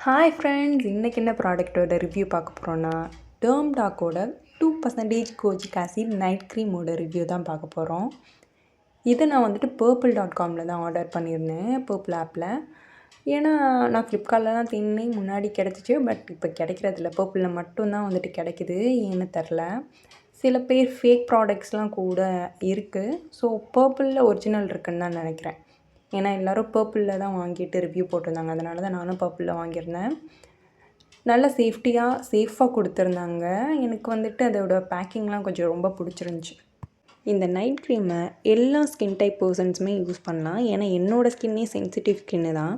Hi friends, இன்றைக்கி என்ன ப்ராடக்ட்டோட review பார்க்க போகிறோன்னா டெர்ம்டாக்கோட 2% கோஜிக் ஆசிட் நைட் க்ரீமோட ரிவ்யூ தான் பார்க்க போகிறோம். இதை நான் வந்துட்டு purple.comல தான் ஆர்டர் பண்ணியிருந்தேன், பர்பிள் ஆப்பில். ஏன்னா நான் ஃப்ளிப்கார்ட்லலாம் தேடினேன், முன்னாடி கிடச்சிச்சு. பட் இப்போ கிடைக்கிறதில்ல, பர்பிளில் மட்டும்தான் வந்துட்டு கிடைக்குது. ஏன்னு தெரில. சில பேர் ஃபேக் ப்ராடக்ட்ஸ்லாம் கூட இருக்குது. ஸோ பர்பிளில் ஒரிஜினல் இருக்குன்னு தான் நினைக்கிறேன். ஏன்னா எல்லோரும் பர்பிளில் தான் வாங்கிட்டு ரிவ்யூ போட்டிருந்தாங்க. அதனால தான் நானும் பர்பிளில் வாங்கியிருந்தேன். நல்ல சேஃபாக கொடுத்துருந்தாங்க. எனக்கு வந்துட்டு அதோட பேக்கிங்லாம் கொஞ்சம் ரொம்ப பிடிச்சிருந்துச்சி. இந்த நைட் க்ரீமை எல்லா ஸ்கின் டைப் பர்சன்ஸுமே யூஸ் பண்ணலாம். ஏன்னா என்னோடய ஸ்கின்னே சென்சிட்டிவ் ஸ்கின்னு தான்.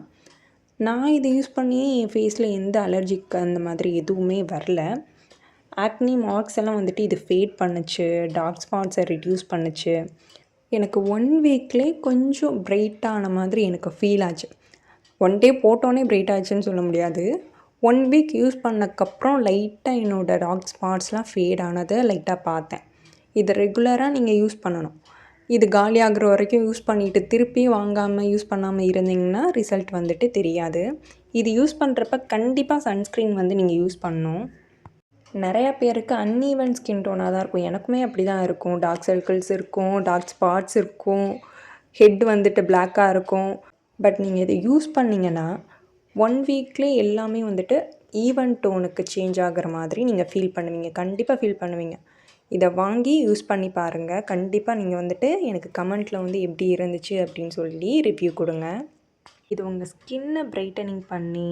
நான் இதை யூஸ் பண்ணி என் ஃபேஸில் எந்த அலர்ஜிக் அந்த மாதிரி எதுவுமே வரல. ஆக்னி மார்க்ஸ் எல்லாம் வந்துட்டு இது ஃபேட் பண்ணுச்சு, டார்க் ஸ்பாட்ஸை ரிடியூஸ் பண்ணுச்சு. எனக்கு 1 வீக்லேயே கொஞ்சம் பிரைட்டான மாதிரி எனக்கு ஃபீல் ஆச்சு. 1 டே போட்டோன்னே பிரைட் ஆச்சுன்னு சொல்ல முடியாது. 1 வீக் யூஸ் பண்ணக்கப்புறம் லைட்டாக என்னோடய டார்க் ஸ்பாட்ஸ்லாம் ஃபேட் ஆனதை லைட்டாக பார்த்தேன். இதை ரெகுலராக நீங்கள் யூஸ் பண்ணணும். இது காலியாகிற வரைக்கும் யூஸ் பண்ணிவிட்டு திருப்பி வாங்காமல் யூஸ் பண்ணாமல் இருந்தீங்கன்னா ரிசல்ட் வந்துட்டு தெரியாது. இது யூஸ் பண்ணுறப்ப கண்டிப்பாக சன்ஸ்க்ரீன் வந்து நீங்கள் யூஸ் பண்ணணும். நிறையா பேருக்கு அன்ஈவன் ஸ்கின் டோனாக தான் இருக்கும். எனக்குமே அப்படி தான் இருக்கும். டார்க் சர்க்கிள்ஸ் இருக்கும், டார்க் ஸ்பாட்ஸ் இருக்கும், ஹெட் வந்துட்டு பிளாக்காக இருக்கும். பட் நீங்கள் இதை யூஸ் பண்ணிங்கன்னா 1 வீக்லேயே எல்லாமே வந்துட்டு ஈவன் டோனுக்கு சேஞ்ச் ஆகிற மாதிரி நீங்கள் ஃபீல் பண்ணுவீங்க. கண்டிப்பாக ஃபீல் பண்ணுவீங்க. இதை வாங்கி யூஸ் பண்ணி பாருங்கள். கண்டிப்பாக நீங்கள் வந்துட்டு எனக்கு கமெண்ட்டில் வந்து எப்படி இருந்துச்சு அப்படின்னு சொல்லி ரிவ்யூ கொடுங்க. இது உங்கள் ஸ்கின்னை பிரைட்டனிங் பண்ணி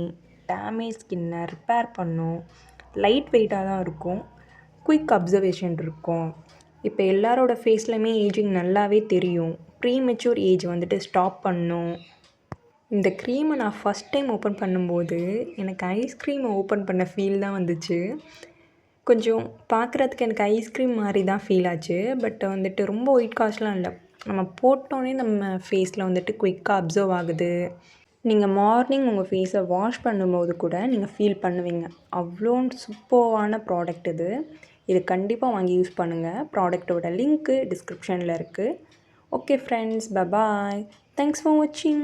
டேமேஜ் ஸ்கின்னை ரிப்பேர் பண்ணும். லைட் வெயிட்டாக தான் இருக்கும். குயிக் அப்சர்வேஷன் இருக்கும். இப்போ எல்லாரோட ஃபேஸ்லையுமே ஏஜிங் நல்லாவே தெரியும். ப்ரீமெச்சூர் ஏஜ் வந்துட்டு ஸ்டாப் பண்ணும். இந்த க்ரீமை நான் ஃபஸ்ட் டைம் ஓப்பன் பண்ணும்போது எனக்கு ஐஸ்கிரீமை ஓப்பன் பண்ண ஃபீல் தான் வந்துச்சு. கொஞ்சம் பார்க்குறதுக்கு எனக்கு ஐஸ்கிரீம் மாதிரி தான் ஃபீல் ஆச்சு. பட் வந்துட்டு ரொம்ப ஒயிட் காஸ்ட்லாம் இல்லை. நம்ம போட்டோன்னே நம்ம ஃபேஸில் வந்துட்டு குயிக்காக அப்சர்வ் ஆகுது. நீங்கள் மார்னிங் உங்கள் ஃபேஸை வாஷ் பண்ணும்போது கூட நீங்கள் ஃபீல் பண்ணுவீங்க. அவ்வளோ சூப்பர்வான ப்ராடக்ட் இது. இது கண்டிப்பாக வாங்கி யூஸ் பண்ணுங்கள். ப்ராடக்ட்டோட லிங்க்கு டிஸ்கிரிப்ஷனில் இருக்குது. Okay friends, bye bye. Thanks for வாட்சிங்.